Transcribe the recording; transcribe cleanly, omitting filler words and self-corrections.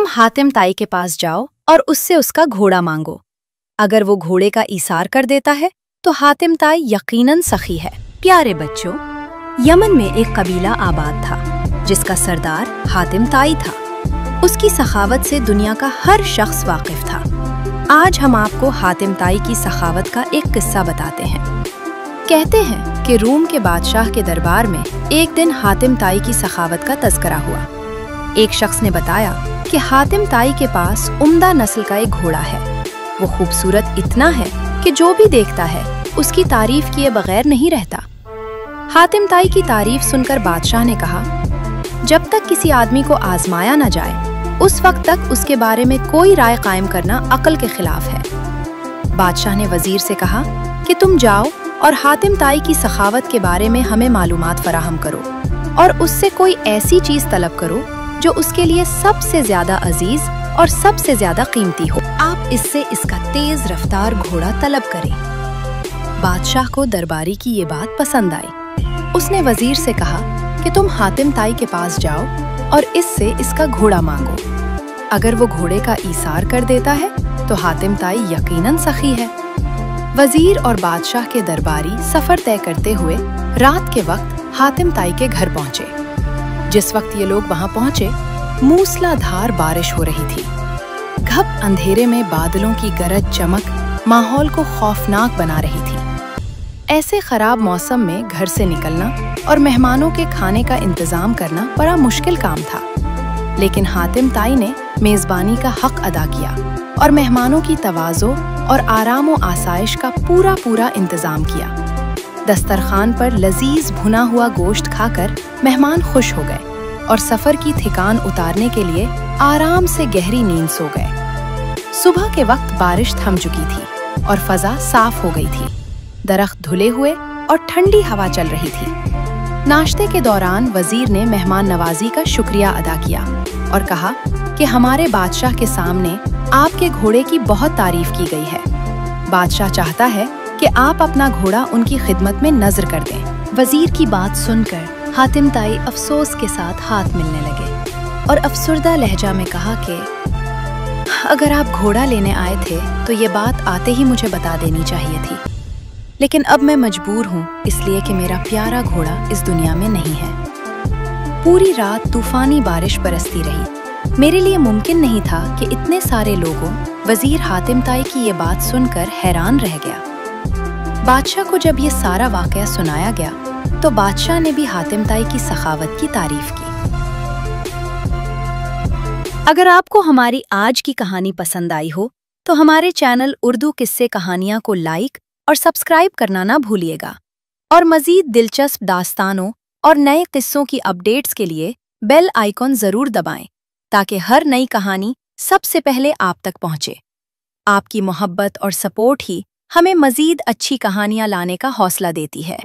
तुम हातिम ताई के पास जाओ और उससे उसका घोड़ा मांगो। अगर वो घोड़े का ईसार कर देता है तो हातिम ताई यकीनन सखी है। प्यारे बच्चों, यमन में एक कबीला आबाद था जिसका सरदार हातिम ताई था। उसकी सखावत से दुनिया का हर शख्स वाकिफ था। आज हम आपको हातिम ताई की सखावत का एक किस्सा बताते हैं। कहते हैं कि रूम के बादशाह के दरबार में एक दिन हातिम ताई की सखावत का तज़किरा हुआ। एक शख्स ने बताया कि हातिम ताई के पास उम्दा नस्ल का एक घोड़ा है। वो खूबसूरत इतना है कि जो भी देखता है उसकी तारीफ किए बगैर नहीं रहता। हातिम ताई की तारीफ सुनकर बादशाह ने कहा, जब तक किसी आदमी को आजमाया न जाए उस वक्त तक उसके बारे में कोई राय कायम करना अक्ल के खिलाफ है। बादशाह ने वजीर से कहा कि तुम जाओ और हातिम ताई की सखावत के बारे में हमें मालूमात फराहम करो और उससे कोई ऐसी चीज तलब करो जो उसके लिए सबसे ज्यादा अजीज और सबसे ज्यादा कीमती हो। आप इससे इसका तेज रफ्तार घोड़ा तलब करें। बादशाह को दरबारी की ये बात पसंद आई। उसने वजीर से कहा कि तुम हातिम ताई के पास जाओ और इससे इसका घोड़ा मांगो। अगर वो घोड़े का ईसार कर देता है तो हातिम ताई यकीनन सखी है। वजीर और बादशाह के दरबारी सफर तय करते हुए रात के वक्त हातिम ताई के घर पहुंचे। जिस वक्त ये लोग वहां पहुंचे, मूसलाधार बारिश हो रही थी। घप अंधेरे में बादलों की गरज चमक माहौल को खौफनाक बना रही थी। ऐसे खराब मौसम में घर से निकलना और मेहमानों के खाने का इंतजाम करना बड़ा मुश्किल काम था। लेकिन हातिम ताई ने मेजबानी का हक अदा किया और मेहमानों की तवाज़ो और आराम व आसाइश का पूरा इंतजाम किया। दस्तरखान पर लजीज भुना हुआ गोश्त खाकर मेहमान खुश हो गए और सफर की थकान उतारने के लिए आराम से गहरी नींद सो गए। सुबह के वक्त बारिश थम चुकी थी और फजा साफ हो गई थी। दरख्त धुले हुए और ठंडी हवा चल रही थी। नाश्ते के दौरान वजीर ने मेहमान नवाजी का शुक्रिया अदा किया और कहा कि हमारे बादशाह के सामने आपके घोड़े की बहुत तारीफ की गई है। बादशाह चाहता है कि आप अपना घोड़ा उनकी खिदमत में नज़र कर दें। वजीर की बात सुनकर हातिम ताई अफसोस के साथ हाथ मिलने लगे और अफसुर्दा लहजा में कहा कि अगर आप घोड़ा लेने आए थे तो ये बात आते ही मुझे बता देनी चाहिए थी। लेकिन अब मैं मजबूर हूँ इसलिए कि मेरा प्यारा घोड़ा इस दुनिया में नहीं है। पूरी रात तूफानी बारिश बरसती रही। मेरे लिए मुमकिन नहीं था कि इतने सारे लोगों वजीर हातिम ताई की ये बात सुनकर हैरान रह गया। बादशाह को जब ये सारा वाकया सुनाया गया तो बादशाह ने भी हातिम ताई की सखावत की तारीफ की। अगर आपको हमारी आज की कहानी पसंद आई हो तो हमारे चैनल उर्दू किस्से कहानियाँ को लाइक और सब्सक्राइब करना ना भूलिएगा और मज़ीद दिलचस्प दास्तानों और नए किस्सों की अपडेट्स के लिए बेल आइकॉन ज़रूर दबाएं ताकि हर नई कहानी सबसे पहले आप तक पहुंचे। आपकी मोहब्बत और सपोर्ट ही हमें मज़ीद अच्छी कहानियां लाने का हौसला देती है।